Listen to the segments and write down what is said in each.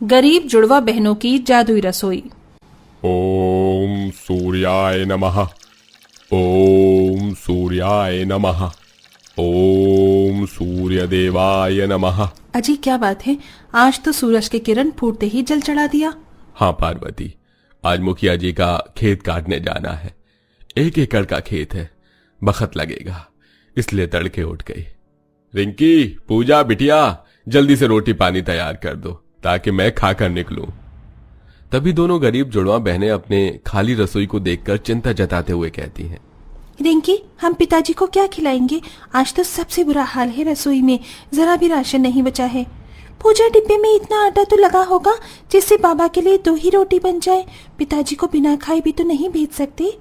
गरीब जुड़वा बहनों की जादुई रसोई। ओम सूर्याय नमः। ओम सूर्याय नमः। ओम सूर्य देवाय नमः। अजी क्या बात है, आज तो सूरज की किरण फूटते ही जल चढ़ा दिया। हाँ पार्वती, आज मुखिया जी का खेत काटने जाना है। 1 एकड़ का खेत है, बखत लगेगा, इसलिए तड़के उठ गई। रिंकी, पूजा, बिटिया, जल्दी से रोटी पानी तैयार कर दो ताकि मैं खाकर निकलूं। तभी दोनों गरीब जुड़वा बहनें अपने खाली रसोई को देखकर चिंता जताते हुए कहती हैं, रिंकी, हम पिताजी को क्या खिलाएंगे? आज तो सबसे बुरा हाल है रसोई में, जरा भी राशन नहीं बचा है। पूजा, डिब्बे में इतना आटा तो लगा होगा जिससे बाबा के लिए 2 ही रोटी बन जाए। पिताजी को बिना खाए भी तो नहीं भेज सकते।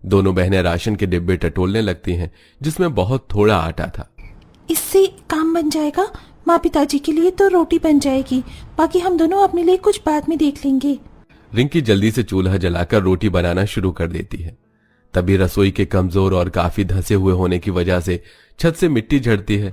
दोनों बहनें राशन के डिब्बे टटोलने लगती हैं जिसमें बहुत थोड़ा आटा था। इससे काम बन जाएगा, माँ पिताजी के लिए तो रोटी बन जाएगी, बाकी हम दोनों अपने लिए कुछ बाद में देख लेंगे। रिंकी जल्दी से चूल्हा जलाकर रोटी बनाना शुरू कर देती है। तभी रसोई के कमजोर और काफी धंसे हुए होने की वजह से छत से मिट्टी झड़ती है।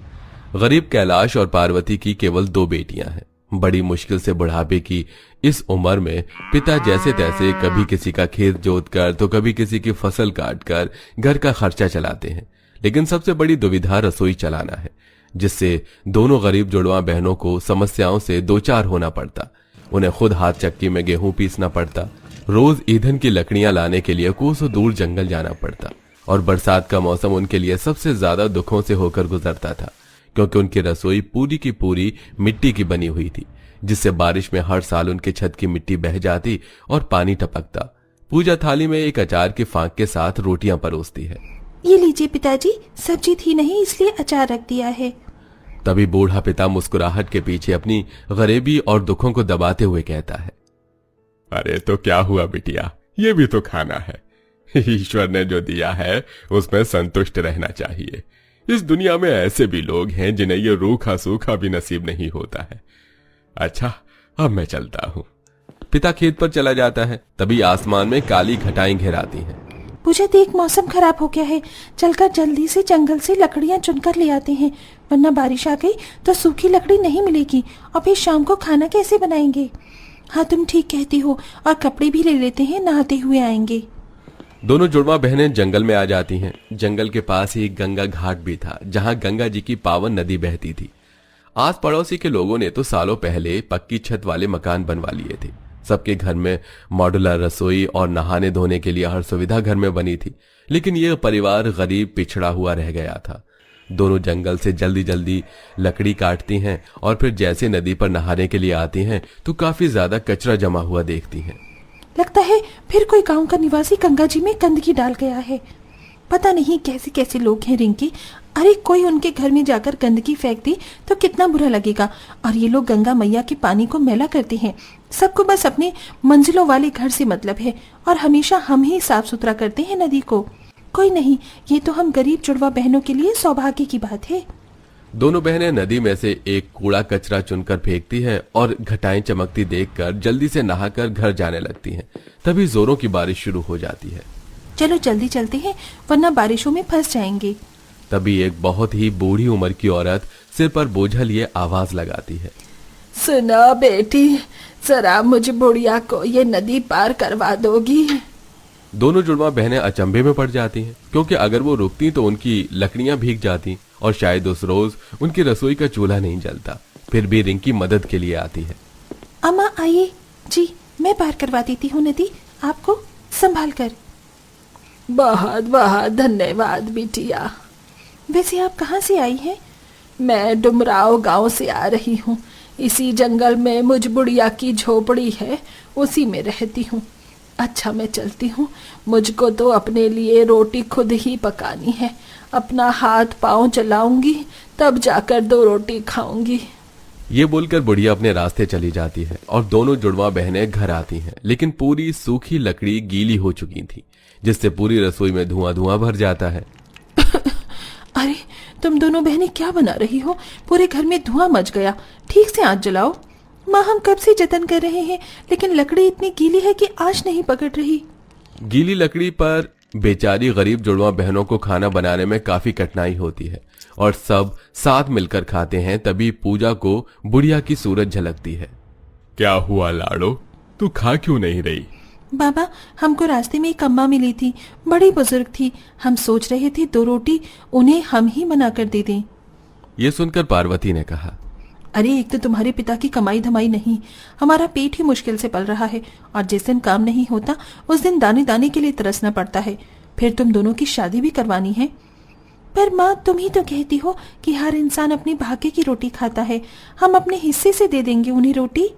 गरीब कैलाश और पार्वती की केवल 2 बेटियां हैं। बड़ी मुश्किल से बुढ़ापे की इस उम्र में पिता जैसे तैसे कभी किसी का खेत जोतकर तो कभी किसी की फसल काटकर घर का खर्चा चलाते हैं, लेकिन सबसे बड़ी दुविधा रसोई चलाना है, जिससे दोनों गरीब जुड़वा बहनों को समस्याओं से 2-4 होना पड़ता। उन्हें खुद हाथ चक्की में गेहूं पीसना पड़ता, रोज ईंधन की लकड़ियां लाने के लिए कोसों दूर जंगल जाना पड़ता, और बरसात का मौसम उनके लिए सबसे ज्यादा दुखों से होकर गुजरता था, क्योंकि उनकी रसोई पूरी की पूरी मिट्टी की बनी हुई थी, जिससे बारिश में हर साल उनके छत की मिट्टी बह जाती और पानी टपकता। पूजा थाली में एक अचार की फांक के साथ रोटियां परोसती है। ये लीजिए पिताजी, सब्जी थी नहीं इसलिए अचार रख दिया है। तभी बूढ़ा पिता मुस्कुराहट के पीछे अपनी गरीबी और दुखों को दबाते हुए कहता है, अरे तो क्या हुआ बिटिया, ये भी तो खाना है। ईश्वर ने जो दिया है उसमें संतुष्ट रहना चाहिए। इस दुनिया में ऐसे भी लोग हैं जिन्हें ये रूखा सूखा भी नसीब नहीं होता है। अच्छा, अब मैं चलता हूँ। पिता खेत पर चला जाता है। तभी आसमान में काली घटाएं घेराती हैं। पूजा देख, मौसम खराब हो गया है, चलकर जल्दी से जंगल से लकड़ियां चुनकर ले आते हैं, वरना बारिश आ गई तो सूखी लकड़ी नहीं मिलेगी और फिर शाम को खाना कैसे बनाएंगे। हाँ तुम ठीक कहती हो, और कपड़े भी ले लेते हैं, नहाते हुए आएंगे। दोनों जुड़वा बहनें जंगल में आ जाती हैं। जंगल के पास ही गंगा घाट भी था, जहां गंगा जी की पावन नदी बहती थी। आस पड़ोसी के लोगों ने तो सालों पहले पक्की छत वाले मकान बनवा लिए थे। सबके घर में मॉड्यूलर रसोई और नहाने धोने के लिए हर सुविधा घर में बनी थी, लेकिन यह परिवार गरीब पिछड़ा हुआ रह गया था। दोनों जंगल से जल्दी जल्दी लकड़ी काटती हैं और फिर जैसे नदी पर नहाने के लिए आती हैं तो काफी ज्यादा कचरा जमा हुआ देखती हैं। लगता है फिर कोई गांव का निवासी गंगा जी में गंदगी डाल गया है। पता नहीं कैसे कैसे लोग हैं रिंकी। अरे कोई उनके घर में जाकर गंदगी फेंक दी तो कितना बुरा लगेगा। और ये लोग गंगा मैया के पानी को मैला करते हैं। सबको बस अपने मंजिलों वाले घर से मतलब है, और हमेशा हम ही साफ सुथरा करते हैं नदी को। कोई नहीं, ये तो हम गरीब जुड़वा बहनों के लिए सौभाग्य की बात है। दोनों बहनें नदी में से एक कूड़ा कचरा चुनकर फेंकती हैं और घटाएं चमकती देखकर जल्दी से नहाकर घर जाने लगती हैं। तभी जोरों की बारिश शुरू हो जाती है। चलो जल्दी चलते हैं, वरना बारिशों में फंस जाएंगे। तभी एक बहुत ही बूढ़ी उम्र की औरत सिर पर बोझा लिए आवाज लगाती है, सुनो बेटी, जरा मुझ बुढ़िया को ये नदी पार करवा दोगी? दोनों जुड़वा बहनें अचंभे में पड़ जाती हैं, क्योंकि अगर वो रुकती तो उनकी लकड़ियां भीग जाती और शायद उस रोज उनकी रसोई का चूल्हा नहीं जलता। फिर भी रिंकी मदद के लिए आती है। अम्मा आइए जी, मैं पार करवा देती हूँ नदी, आपको संभाल कर। बहुत बहुत धन्यवाद बिटिया। वैसे आप कहाँ से आई हैं? मैं डुमराव गांव से आ रही हूँ। इसी जंगल में मुझ बुढ़िया की झोपड़ी है, उसी में रहती हूँ। अच्छा मैं चलती हूँ, मुझको तो अपने लिए रोटी खुद ही पकानी है। अपना हाथ पांव चलाऊंगी तब जाकर 2 रोटी खाऊंगी। ये बोलकर बुढ़िया अपने रास्ते चली जाती है और दोनों जुड़वा बहनें घर आती हैं, लेकिन पूरी सूखी लकड़ी गीली हो चुकी थी, जिससे पूरी रसोई में धुआं धुआं भर जाता है। अरे तुम दोनों बहनें क्या बना रही हो? पूरे घर में धुआं मच गया, ठीक से आंच जलाओ। माँ हम कब से जतन कर रहे हैं, लेकिन लकड़ी इतनी गीली है कि आंच नहीं पकड़ रही। गीली लकड़ी पर बेचारी गरीब जुड़वा बहनों को खाना बनाने में काफी कठिनाई होती है और सब साथ मिलकर खाते हैं। तभी पूजा को बुढ़िया की सूरत झलकती है। क्या हुआ लाडो, तू खा क्यों नहीं रही? बाबा, हमको रास्ते में एक अम्मा मिली थी, बड़ी बुजुर्ग थी। हम सोच रहे थे 2 रोटी उन्हें हम ही बना कर दे दें। ये सुनकर पार्वती ने कहा, अरे एक तो तुम्हारे पिता की कमाई धमाई नहीं, हमारा पेट ही मुश्किल से पल रहा है, और जिस दिन काम नहीं होता उस दिन दाने दाने के लिए तरसना पड़ता है। फिर तुम दोनों की शादी भी करवानी है। पर माँ, तुम ही तो कहती हो कि हर इंसान अपने भाग्य की रोटी खाता है। हम अपने हिस्से से दे देंगे उन्हें रोटी।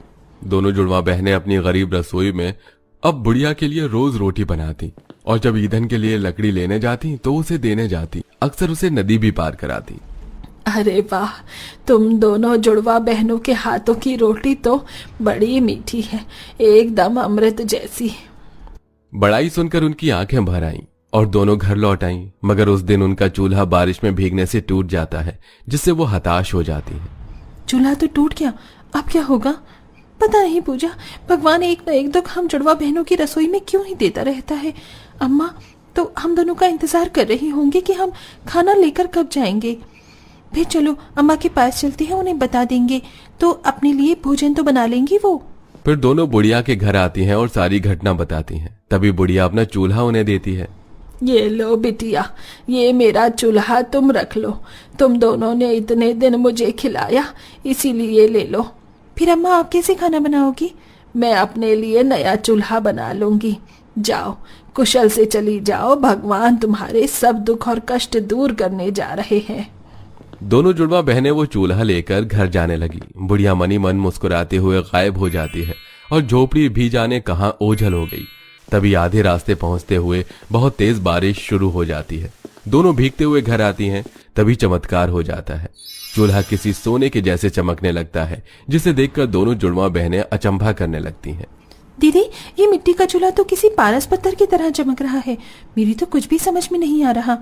दोनों जुड़वा बहनें अपनी गरीब रसोई में अब बुढ़िया के लिए रोज रोटी बनाती, और जब ईंधन के लिए लकड़ी लेने जाती तो उसे देने जाती, अक्सर उसे नदी भी पार कराती। अरे वाह, तुम दोनों जुड़वा बहनों के हाथों की रोटी तो बड़ी मीठी है, एकदम अमृत जैसी। बड़ाई सुनकर उनकी आंखें भर आईं और दोनों घर लौट आईं, मगर उस दिन उनका चूल्हा बारिश में भीगने से टूट जाता है, जिससे वो हताश हो जाती है। चूल्हा तो टूट गया, अब क्या होगा? पता नहीं पूजा, भगवान एक न एक दुख हम जुड़वा बहनों की रसोई में क्यों ही देता रहता है। अम्मा तो हम दोनों का इंतजार कर रही होंगी कि हम खाना लेकर कब जाएंगे। फिर चलो अम्मा के पास चलते हैं, उन्हें बता देंगे तो अपने लिए भोजन तो बना लेंगी वो। फिर दोनों बुढ़िया के घर आती हैं और सारी घटना बताती हैं। तभी बुढ़िया अपना चूल्हा उन्हें देती है। ये लो बिटिया, ये मेरा चूल्हा तुम रख लो, तुम दोनों ने इतने दिन मुझे खिलाया इसीलिए ले लो। फिर अम्मा आप कैसे खाना बनाओगी? मैं अपने लिए नया चूल्हा बना लूंगी। जाओ, कुशल से चली जाओ, भगवान तुम्हारे सब दुख और कष्ट दूर करने जा रहे हैं। दोनों जुड़वा बहनें वो चूल्हा लेकर घर जाने लगी। बुढ़िया मनी मन मुस्कुराते हुए गायब हो जाती है और झोपड़ी भी जाने कहां ओझल हो गई। तभी आधे रास्ते पहुंचते हुए बहुत तेज बारिश शुरू हो जाती है। दोनों भीगते हुए घर आती हैं। तभी चमत्कार हो जाता है, चूल्हा किसी सोने के जैसे चमकने लगता है, जिसे देखकर दोनों जुड़वा बहनें अचंभा करने लगती हैं। दीदी, ये मिट्टी का चूल्हा तो किसी पारस पत्थर की तरह चमक रहा है, मेरी तो कुछ भी समझ में नहीं आ रहा।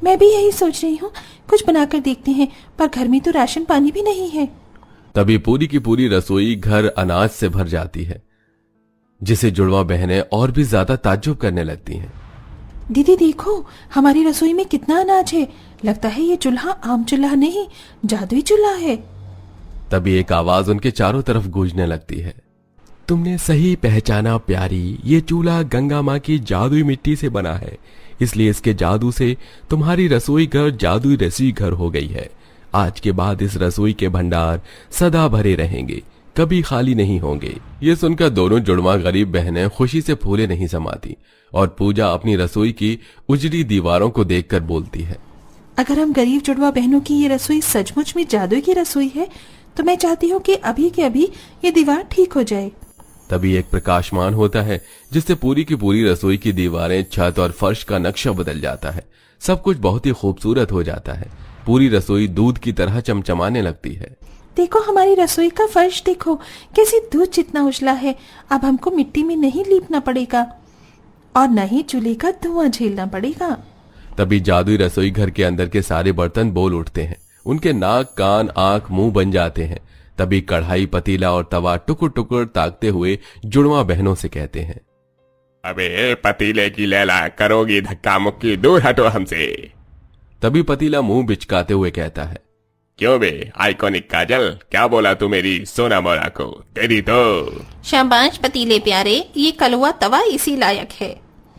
मैं भी यही सोच रही हूँ, कुछ बनाकर देखते हैं, पर घर में तो राशन पानी भी नहीं है। तभी पूरी की पूरी रसोई घर अनाज से भर जाती है, जिसे जुड़वा बहनें और भी ज्यादा ताज्जुब करने लगती हैं। दीदी देखो, हमारी रसोई में कितना अनाज है, लगता है ये चूल्हा आम चूल्हा नहीं, जादुई चूल्हा है। तभी एक आवाज उनके चारों तरफ गूंजने लगती है। तुमने सही पहचाना प्यारी, ये चूल्हा गंगा माँ की जादुई मिट्टी से बना है, इसलिए इसके जादू से तुम्हारी रसोई घर जादुई रसी घर हो गई है। आज के बाद इस रसोई के भंडार सदा भरे रहेंगे, कभी खाली नहीं होंगे। ये सुनकर दोनों जुड़वा गरीब बहनें खुशी से फूले नहीं समाती और पूजा अपनी रसोई की उजड़ी दीवारों को देखकर बोलती है, अगर हम गरीब जुड़वा बहनों की ये रसोई सचमुच में जादू की रसोई है तो मैं चाहती हूँ कि अभी के अभी ये दीवार ठीक हो जाए। तभी एक प्रकाशमान होता है, जिससे पूरी की पूरी रसोई की दीवारें, छत और फर्श का नक्शा बदल जाता है। सब कुछ बहुत ही खूबसूरत हो जाता है। पूरी रसोई दूध की तरह चमचमाने लगती है। देखो, हमारी रसोई का फर्श देखो, कैसे दूध जितना उजला है। अब हमको मिट्टी में नहीं लीपना पड़ेगा और न ही चूल्हे का धुआं झेलना पड़ेगा। तभी जादुई रसोई घर के अंदर के सारे बर्तन बोल उठते हैं। उनके नाक, कान, आंख, मुंह बन जाते हैं। तभी कढ़ाई, पतीला और तवा टुकुर टुकुर ताकते हुए जुड़वा बहनों से कहते हैं, अबे पतीले की लैला करोगी धक्का मुक्की, दूर हटो हमसे। तभी पतीला मुंह बिचकाते हुए कहता है, क्यों बे आइकॉनिक काजल, क्या बोला तू मेरी सोना मोरा को, तेरी तो। शाबाश पतीले प्यारे, ये कलवा तवा इसी लायक है।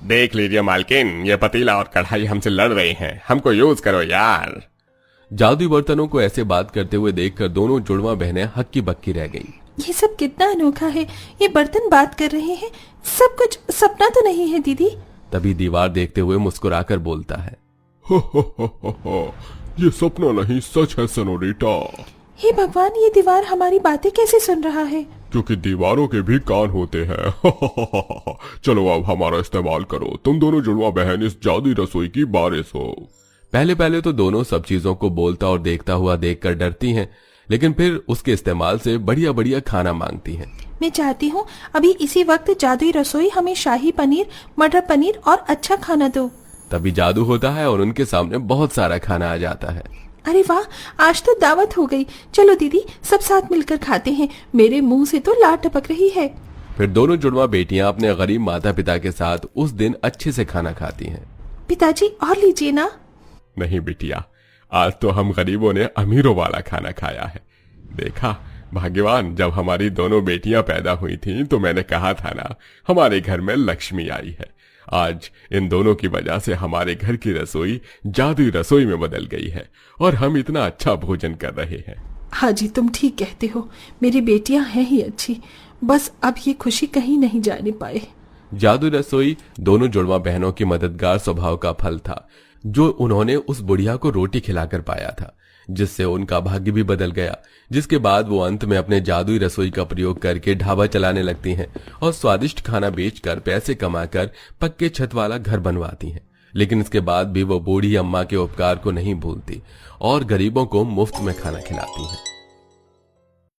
देख लीजिए मालकिन, ये पतीला और कढ़ाई हमसे लड़ रही हैं, हमको यूज करो यार। जादुई बर्तनों को ऐसे बात करते हुए देखकर दोनों जुड़वा बहनें हक्की बक्की रह गईं। ये सब कितना अनोखा है, ये बर्तन बात कर रहे हैं, सब कुछ सपना तो नहीं है दीदी। तभी दीवार देखते हुए मुस्कुराकर बोलता है, हो, ये सपना नहीं सच है सनोरिटा। हे भगवान, ये दीवार हमारी बातें कैसे सुन रहा है? क्योंकि दीवारों के भी कान होते हैं। चलो अब हमारा इस्तेमाल करो, तुम दोनों जुड़वा बहन इस जादुई रसोई की बारिश हो। पहले पहले तो दोनों सब चीजों को बोलता और देखता हुआ देखकर डरती हैं, लेकिन फिर उसके इस्तेमाल से बढ़िया बढ़िया खाना मांगती हैं। मैं चाहती हूँ अभी इसी वक्त जादुई रसोई हमें शाही पनीर, मटर पनीर और अच्छा खाना दो। तभी जादू होता है और उनके सामने बहुत सारा खाना आ जाता है। अरे वाह, आज तो दावत हो गई। चलो दीदी, सब साथ मिलकर खाते हैं, मेरे मुंह से तो लार टपक रही है। फिर दोनों जुड़वा बेटियां अपने गरीब माता पिता के साथ उस दिन अच्छे से खाना खाती हैं। पिताजी और लीजिए ना। नहीं बिटिया, आज तो हम गरीबों ने अमीरों वाला खाना खाया है। देखा, भाग्यवान, जब हमारी दोनों बेटियां पैदा हुई थीं तो मैंने कहा था ना, हमारे घर में लक्ष्मी आई है। आज इन दोनों की वजह से हमारे घर की रसोई जादुई रसोई में बदल गई है और हम इतना अच्छा भोजन कर रहे हैं। हाँ जी, तुम ठीक कहते हो, मेरी बेटियां हैं ही अच्छी, बस अब ये खुशी कहीं नहीं जाने पाए। जादू रसोई दोनों जुड़वा बहनों की मददगार स्वभाव का फल था, जो उन्होंने उस बुढ़िया को रोटी खिलाकर पाया था, जिससे उनका भाग्य भी बदल गया। जिसके बाद वो अंत में अपने जादुई रसोई का प्रयोग करके ढाबा चलाने लगती हैं और स्वादिष्ट खाना बेचकर पैसे कमाकर पक्के छत वाला घर बनवाती हैं। लेकिन इसके बाद भी वो बूढ़ी अम्मा के उपकार को नहीं भूलती और गरीबों को मुफ्त में खाना खिलाती हैं।